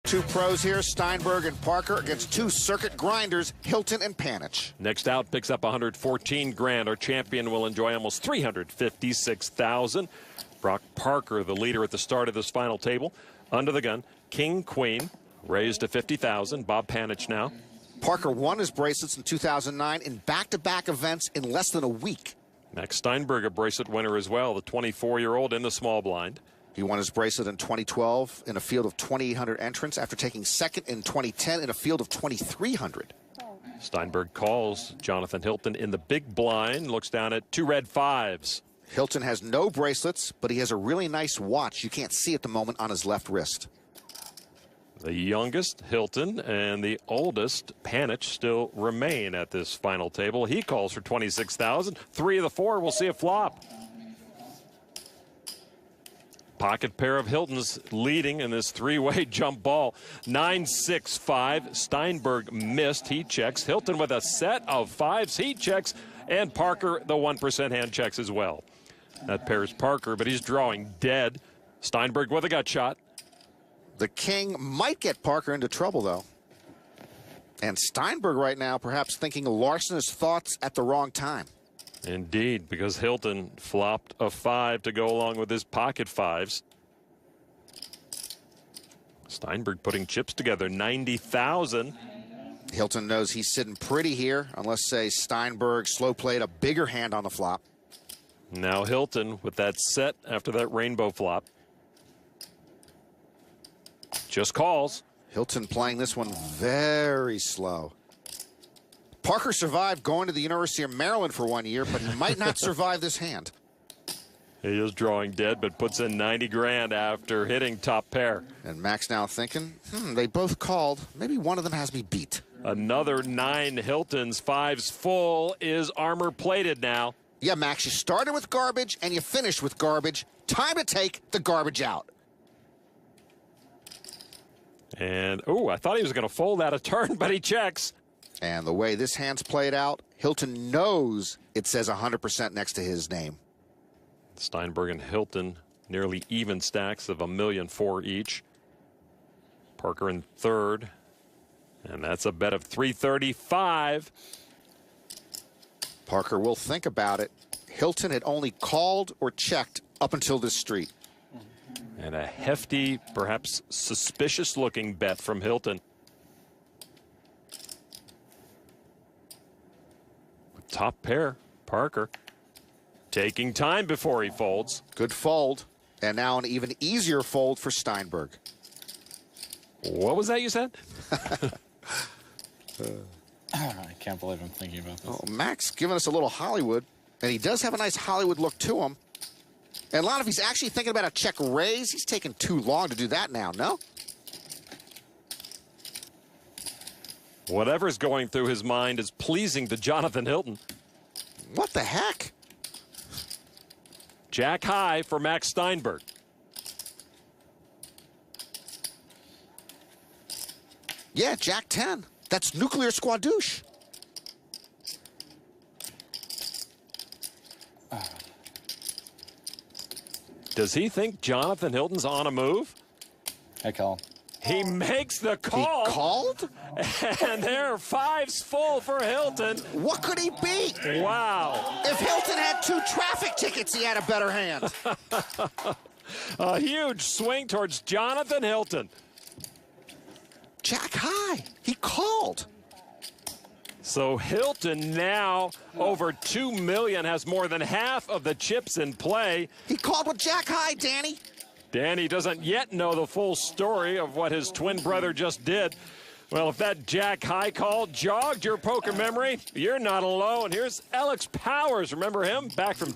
Two pros here, Steinberg and Parker, against two circuit grinders, Hilton and Panich. Next out picks up 114 grand. Our champion will enjoy almost 356,000. Brock Parker, the leader at the start of this final table. Under the gun, King Queen, raised to 50,000. Bob Panich now. Parker won his bracelets in 2009 in back-to-back events in less than a week. Max Steinberg, a bracelet winner as well, the 24-year-old in the small blind. He won his bracelet in 2012 in a field of 2,800 entrants after taking second in 2010 in a field of 2,300. Steinberg calls Jonathan Hilton in the big blind, looks down at two red fives. Hilton has no bracelets, but he has a really nice watch you can't see at the moment on his left wrist. The youngest, Hilton, and the oldest, Panich, still remain at this final table. He calls for 26,000. Three of the four will see a flop. Pocket pair of Hilton's leading in this three-way jump ball. 9-6-5. Steinberg missed. He checks. Hilton with a set of fives. He checks. And Parker, the 1% hand, checks as well. That pairs Parker, but he's drawing dead. Steinberg with a gut shot. The king might get Parker into trouble, though. And Steinberg right now perhaps thinking larcenous thoughts at the wrong time. Indeed, because Hilton flopped a five to go along with his pocket fives. Steinberg putting chips together, 90,000. Hilton knows he's sitting pretty here, unless, say, Steinberg slow played a bigger hand on the flop. Now Hilton with that set after that rainbow flop. Just calls. Hilton playing this one very slow. Parker survived going to the University of Maryland for 1 year, but he might not survive this hand. He is drawing dead, but puts in 90 grand after hitting top pair. And Max now thinking, they both called. Maybe one of them has me beat. Another 9 Hiltons, fives full, is armor plated now. Yeah, Max, you started with garbage and you finished with garbage. Time to take the garbage out. And, oh, I thought he was going to fold out a turn, but he checks. And the way this hand's played out, Hilton knows it says 100% next to his name. Steinberg and Hilton nearly even stacks of $1.4 million each. Parker in third, and that's a bet of 335. Parker will think about it. Hilton had only called or checked up until this street. And a hefty, perhaps suspicious-looking bet from Hilton. Top pair, Parker. Taking time before he folds. Good fold. And now an even easier fold for Steinberg. What was that you said? I can't believe I'm thinking about this. Oh, Max giving us a little Hollywood. And he does have a nice Hollywood look to him. And a lot of he's actually thinking about a check raise. He's taking too long to do that now, no? Whatever's going through his mind is pleasing to Jonathan Hilton. What the heck? Jack high for Max Steinberg. Yeah, Jack 10. That's nuclear squadouche. Does he think Jonathan Hilton's on a move? I call. He makes the call. He called? And there are fives full for Hilton. What could he be? Wow. If Hilton had 2 traffic tickets, he had a better hand. A huge swing towards Jonathan Hilton. Jack high. He called. So Hilton now over $2 million, has more than half of the chips in play. He called with Jack high, Danny. Danny doesn't yet know the full story of what his twin brother just did. Well, if that Jack high call jogged your poker memory, you're not alone. Here's Alex Powers. Remember him? Back from